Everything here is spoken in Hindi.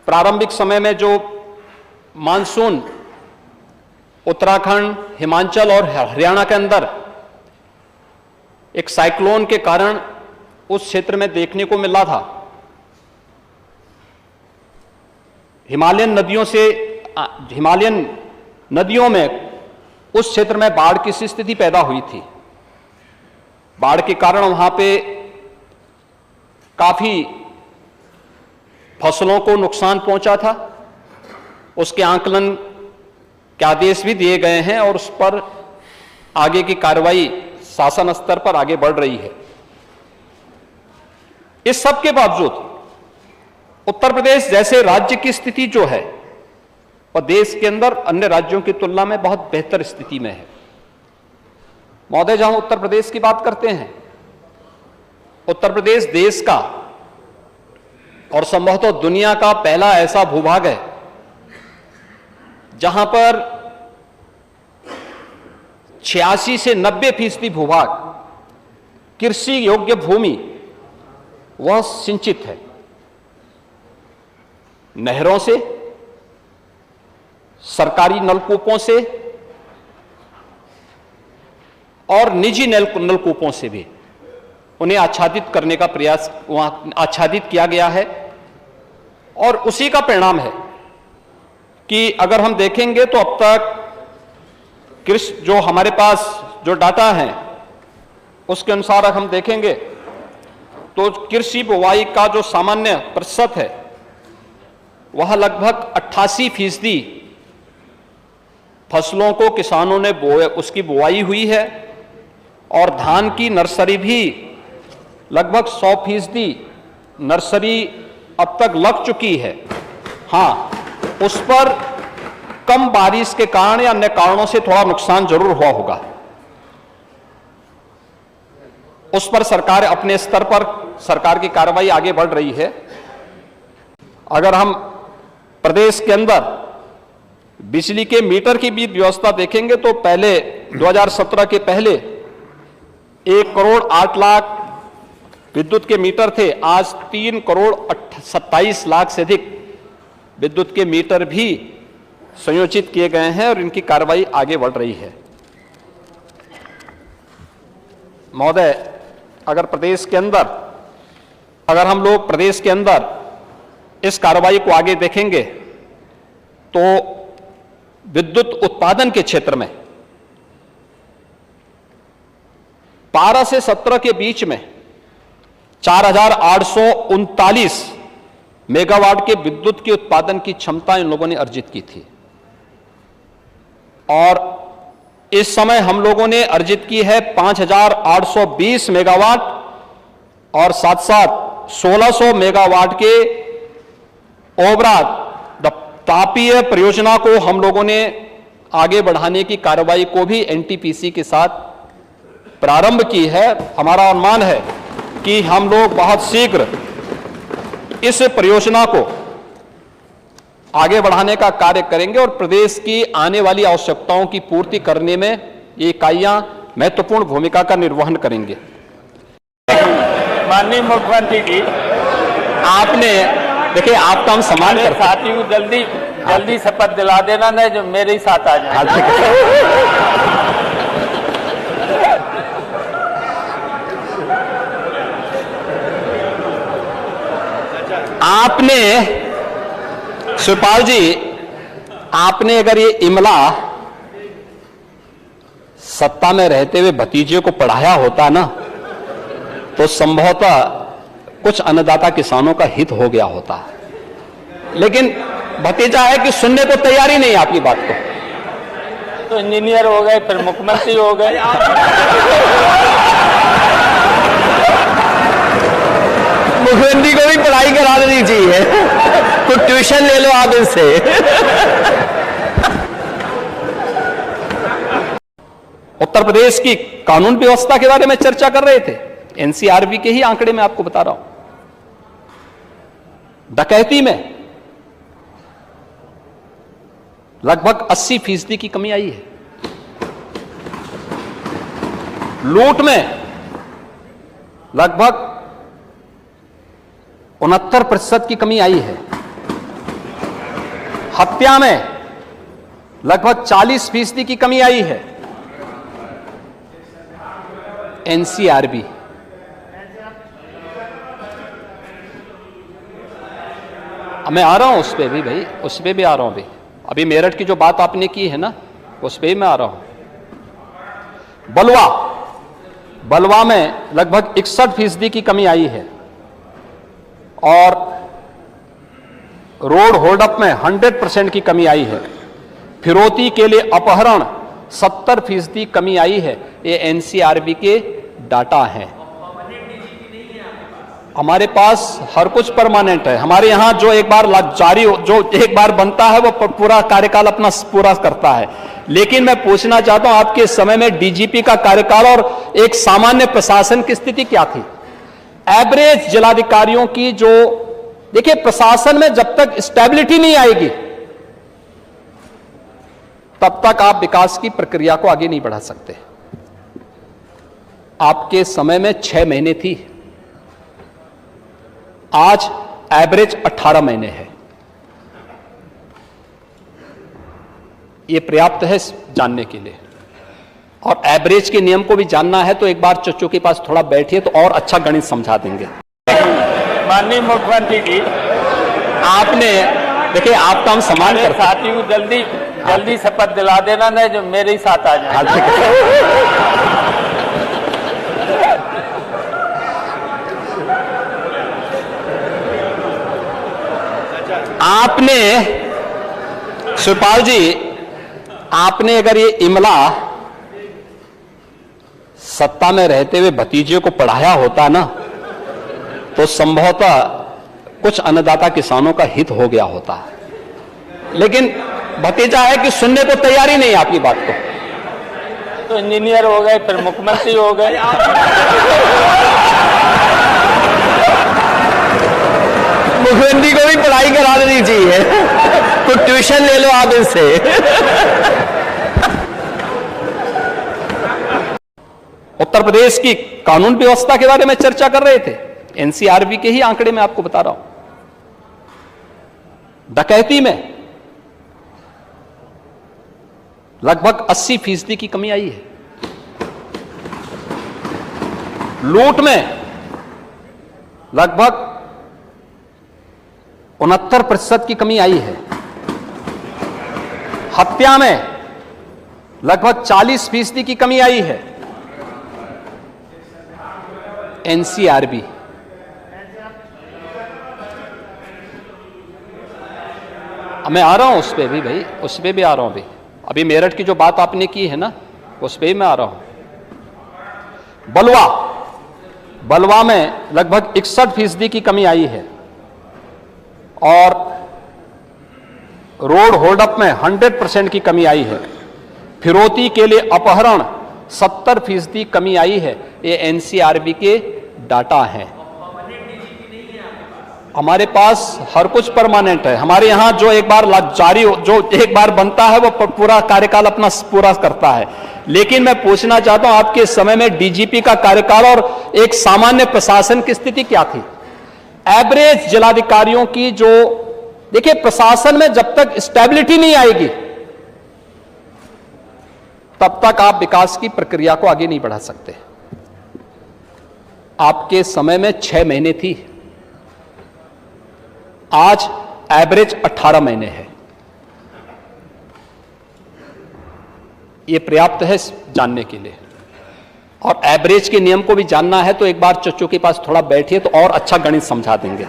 प्रारंभिक समय में जो मानसून उत्तराखंड, हिमाचल और हरियाणा के अंदर एक साइक्लोन के कारण उस क्षेत्र में देखने को मिला था, हिमालयन नदियों में उस क्षेत्र में बाढ़ की स्थिति पैदा हुई थी। बाढ़ के कारण वहां पे काफी फसलों को नुकसान पहुंचा था। उसके आंकलन के आदेश भी दिए गए हैं और उस पर आगे की कार्रवाई शासन स्तर पर आगे बढ़ रही है। इस सब के बावजूद उत्तर प्रदेश जैसे राज्य की स्थिति जो है वह देश के अंदर अन्य राज्यों की तुलना में बहुत बेहतर स्थिति में है। महोदय, जहां उत्तर प्रदेश की बात करते हैं, उत्तर प्रदेश देश का और संभवतः दुनिया का पहला ऐसा भूभाग है जहां पर 86 से 90% भूभाग कृषि योग्य भूमि वह सिंचित है। नहरों से, सरकारी नलकूपों से और निजी नलकूपों से भी उन्हें आच्छादित करने का प्रयास वहां आच्छादित किया गया है। और उसी का परिणाम है कि अगर हम देखेंगे तो अब तक कृषि जो हमारे पास जो डाटा है उसके अनुसार हम देखेंगे तो कृषि बुवाई का जो सामान्य प्रतिशत है वह लगभग 88% फसलों को किसानों ने उसकी बुवाई हुई है और धान की नर्सरी भी लगभग 100% नर्सरी अब तक लग चुकी है। हाँ, उस पर कम बारिश के कारण या अन्य कारणों से थोड़ा नुकसान जरूर हुआ होगा। उस पर सरकार अपने स्तर पर सरकार की कार्रवाई आगे बढ़ रही है। अगर हम प्रदेश के अंदर बिजली के मीटर की भी व्यवस्था देखेंगे तो पहले 2017 के पहले 1 करोड़ 8 लाख विद्युत के मीटर थे। आज 3 करोड़ 27 लाख से अधिक विद्युत के मीटर भी संयोजित किए गए हैं और इनकी कार्रवाई आगे बढ़ रही है। महोदय, अगर हम लोग प्रदेश के अंदर इस कार्रवाई को आगे देखेंगे तो विद्युत उत्पादन के क्षेत्र में 12 से 17 के बीच में 4,839 मेगावाट के विद्युत के उत्पादन की क्षमता इन लोगों ने अर्जित की थी और इस समय हम लोगों ने अर्जित की है 5,820 मेगावाट और साथ साथ 1,600 मेगावाट के ओबराज तापीय परियोजना को हम लोगों ने आगे बढ़ाने की कार्रवाई को भी एनटीपीसी के साथ प्रारंभ की है। हमारा अनुमान है कि हम लोग बहुत शीघ्र इस परियोजना को आगे बढ़ाने का कार्य करेंगे और प्रदेश की आने वाली आवश्यकताओं की पूर्ति करने में ये इकाइयां महत्वपूर्ण भूमिका का निर्वहन करेंगे। माननीय मुख्यमंत्री जी, आपने देखिए, आपका हम सम्मान करते हैं। साथियों को जल्दी शपथ दिला देना, नहीं जो मेरे ही साथ आ जाए। आपने शिवपाल जी, आपने अगर ये इमला सत्ता में रहते हुए भतीजे को पढ़ाया होता ना तो संभवतः कुछ अन्नदाता किसानों का हित हो गया होता। लेकिन भतीजा है कि सुनने को तैयारी नहीं आपकी बात को। तो इंजीनियर हो गए, फिर मुख्यमंत्री हो गए। मुख्यमंत्री को भी पढ़ाई करा देनी चाहिए, कुछ ट्यूशन ले लो आप इनसे। उत्तर प्रदेश की कानून व्यवस्था के बारे में चर्चा कर रहे थे। एनसीआरबी के ही आंकड़े में आपको बता रहा हूं, डकैती में लगभग 80% की कमी आई है, लूट में लगभग 69% की कमी आई है हत्या में लगभग 40% की कमी आई है। एनसीआरबी, मैं आ रहा हूं उस पे भी भाई, उस पे भी आ रहा हूं भाई। अभी मेरठ की जो बात आपने की है ना, उस पे ही मैं आ रहा हूं। बलवा में लगभग 61% की कमी आई है और रोड होल्डअप में 100% की कमी आई है। फिरौती के लिए अपहरण 70% कमी आई है। ये एनसीआरबी के डाटा हैं। हमारे पास हर कुछ परमानेंट है। हमारे यहां जो एक बार जारी जो एक बार बनता है वो पूरा कार्यकाल अपना पूरा करता है। लेकिन मैं पूछना चाहता हूं, आपके समय में डीजीपी का कार्यकाल और एक सामान्य प्रशासन की स्थिति क्या थी? एवरेज जिलाधिकारियों की जो, देखिए प्रशासन में जब तक स्टेबिलिटी नहीं आएगी तब तक आप विकास की प्रक्रिया को आगे नहीं बढ़ा सकते। आपके समय में 6 महीने थी, आज एवरेज 18 महीने है। यह पर्याप्त है जानने के लिए। और एवरेज के नियम को भी जानना है तो एक बार चच्चू के पास थोड़ा बैठिए तो और अच्छा गणित समझा देंगे। माननीय मुख्यमंत्री जी, आपने देखिए, आपका हम सम्मान मेरे करते हैं। साथियों को जल्दी शपथ दिला देना ना, जो मेरे साथ आ जाए। आपने शिवपाल जी, आपने अगर ये इमला सत्ता में रहते हुए भतीजे को पढ़ाया होता ना तो संभवतः कुछ अन्नदाता किसानों का हित हो गया होता। लेकिन भतीजा है कि सुनने को तैयार ही नहीं आपकी बात को। तो इंजीनियर हो गए, फिर मुख्यमंत्री हो गए। मुख्यमंत्री को भी पढ़ाई करा देनी चाहिए, तो ट्यूशन ले लो आप इनसे। उत्तर प्रदेश की कानून व्यवस्था के बारे में चर्चा कर रहे थे। एनसीआरबी के ही आंकड़े मैं आपको बता रहा हूं। डकैती में लगभग 80% की कमी आई है। लूट में लगभग 69% की कमी आई है। हत्या में लगभग 40% की कमी आई है। एनसीआरबी, मैं आ रहा हूं उस पे भी भाई, उस पे भी आ रहा हूं भाई। अभी मेरठ की जो बात आपने की है ना, उस पे ही मैं आ रहा हूं। बलवा में लगभग 61% की कमी आई है और रोड होल्डअप में 100% की कमी आई है। फिरौती के लिए अपहरण 70% कमी आई है। ये एनसीआरबी के डाटा हैं। हमारे पास हर कुछ परमानेंट है। हमारे यहां जो एक बार जारी जो एक बार बनता है वो पूरा कार्यकाल अपना पूरा करता है। लेकिन मैं पूछना चाहता हूं, आपके समय में डीजीपी का कार्यकाल और एक सामान्य प्रशासन की स्थिति क्या थी? एवरेज जिलाधिकारियों की जो, देखिए प्रशासन में जब तक स्टेबिलिटी नहीं आएगी तब तक आप विकास की प्रक्रिया को आगे नहीं बढ़ा सकते। आपके समय में 6 महीने थी, आज एवरेज 18 महीने है। यह पर्याप्त है जानने के लिए। और एवरेज के नियम को भी जानना है तो एक बार चच्चू के पास थोड़ा बैठिए तो और अच्छा गणित समझा देंगे।